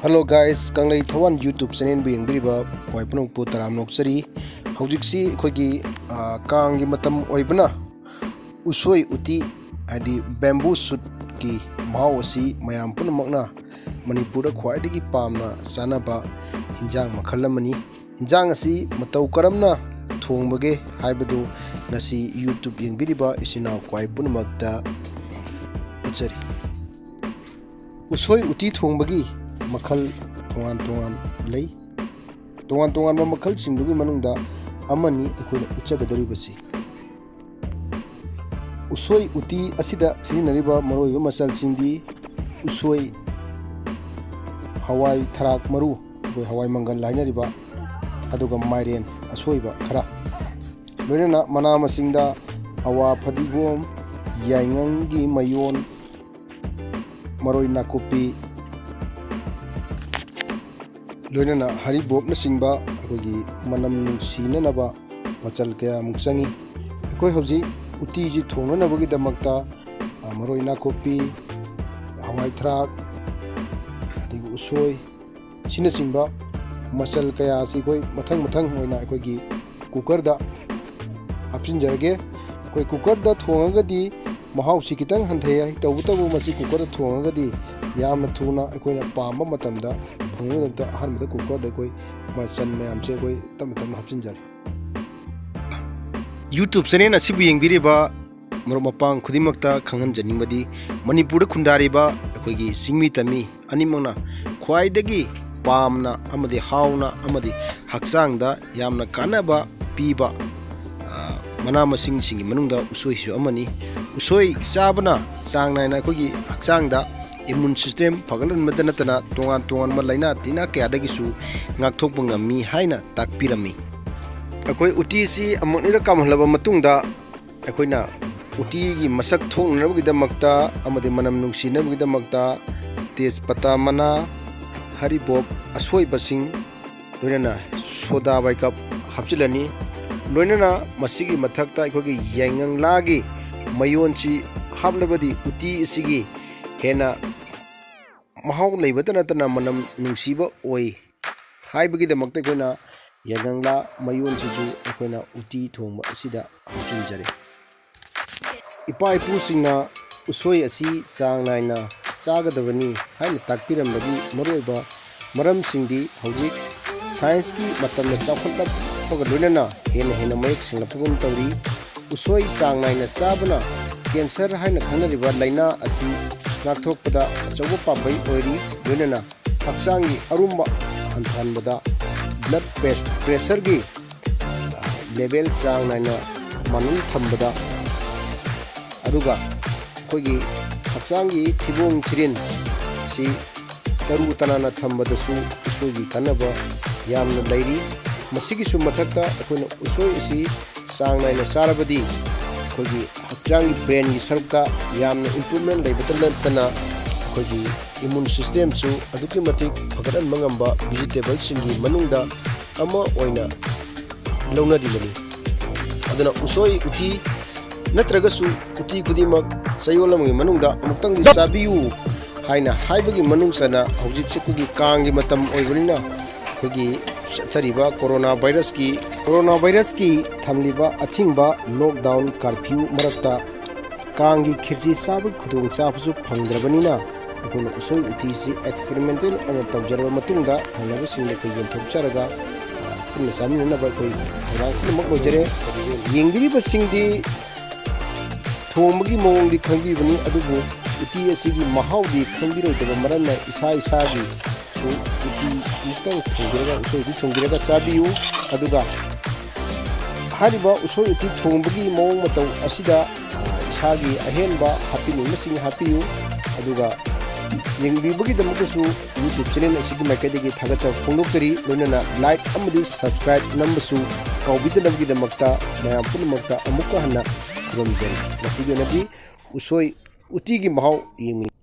Hello guys, Kanglei Thawan YouTube channel bu yengbriba Waipunong pu taram nokchari hojiksi khogi kang gi matam oibna Ushoi Utti adi bamboo shoot ki mahau asi mayam punamakna Manipur khwaidagi pamna sanaba hinjang makhal amani hinjang asi matau karamna thongbage haibadu ngasi YouTube yengbriba isina kwai punamakta uchari Ushoi Utti thongbagi makal tongan lay tongan makal singdugi manungda amani ikuna uchagadoribasi Ushoi Utti asida sinariba maroiba masal singdi Ushoi hawai tharak maru hawai mangal lainariba aduga mairen asoiba khara loinana mana masingda awa phadigom yaingangi mayon maroi nakopi loinana haribop na singba akogi manam nungsinanaba machal kaya muksangi akoi hauji uti ji thonganabagi damakta maroi nakopi hawai thrak adigu usoi sina singba machal kaya asi koi mathang hoina akogi cooker da hapsin jarage koi cooker da thongagadi mahau si kitang hanthaya tawutabu masi cooker da thongagadi yamna thuna akoina pamba matamda thongudabda ahanbada cooker da koi machan mayam che koi tam hapsin jar YouTube channel asibu yengbiriba maromapang khudimakta khanghan janingmadi Manipur khundariba akoigi singmi tami animangna khwaidagi pamna amadi hauna amadi hakchangda yamna kanaba piba mana masing singi manungda usoi su amani usoi chabana changnaina akoigi hakchangda immune system pagalan madanatana tongan ma laina tina kayadagi su ngakthokpa ngami haina takpirami akoi uti si amonira kamhlaba matungda akoina uti gi masak thongnabagi damakta amade manam nungsinabagi damakta tejpata mana haribop asoi basing loinana soda bai cup hapchilani loinana masigi mathakta akogi yangang lagi mayonchi hablabadi uti isigi hena mahau leibatanatana manam nungsiba oi haibagi damakta koina yagangla mayon chisu koina uti thongba asida hapchinjare ipa ipu singna usoi asi changnaina chagadabani haina takpiramlagi maroiba maram singdi hojik science ki matamna chawkhatna pagaloinana hena mayek singna pugum tawri usoi changnaina chabana cancer haina khanariba laina asi ngakthokpada achobo pabai oiri loinana hakchangi arumba hantanbada blood pressure gi level changnaina manun thambada aduga koigi hakchangi thibong chirin si taru tanana thambada su usoi gi kanaba yamna lairi masigi su mathakta akoina usoi isi changnaina sarabadi koigi hakchangi brain gi sarukta yamna improvement leibatana koigi immune system su aduki matik phagaran mangamba vegetable singi manungda ama oina launa dimani aduna usoi uti natragasu uti kudimak sayolamgi manungda amuktang di sabiu haina haibagi manungsana hojik sekugi kangi matam oibanina kogi sathariba coronavirus ki thamliba athingba lockdown curfew marakta kangi khirji sabu khudung chapusu phangdrabanina akuna usoi uti si experimental ana tawjarba matungda thanaba single ko yenthokcharaga kunna saminna ba koi thora kumak lojare yengbiri basingdi thomgi mongdi khangbi bani adubu uti asigi mahaudi khangbiro daba marana isa gi so uti muktang thongiraga usoi uti thongiraga sabiu aduga hariba usoi uti thongbagi mong mataw asida isagi ahenba hapini masing hapiu aduga yengbibagi damaksu YouTube channel asigi maikadagi thagacha phongdokchari loinana like amadi subscribe nambasu kawbidanabagi damakta mayam punamakta amukka hanna khurumjari masigi nadi usoi uti gi mahau yemi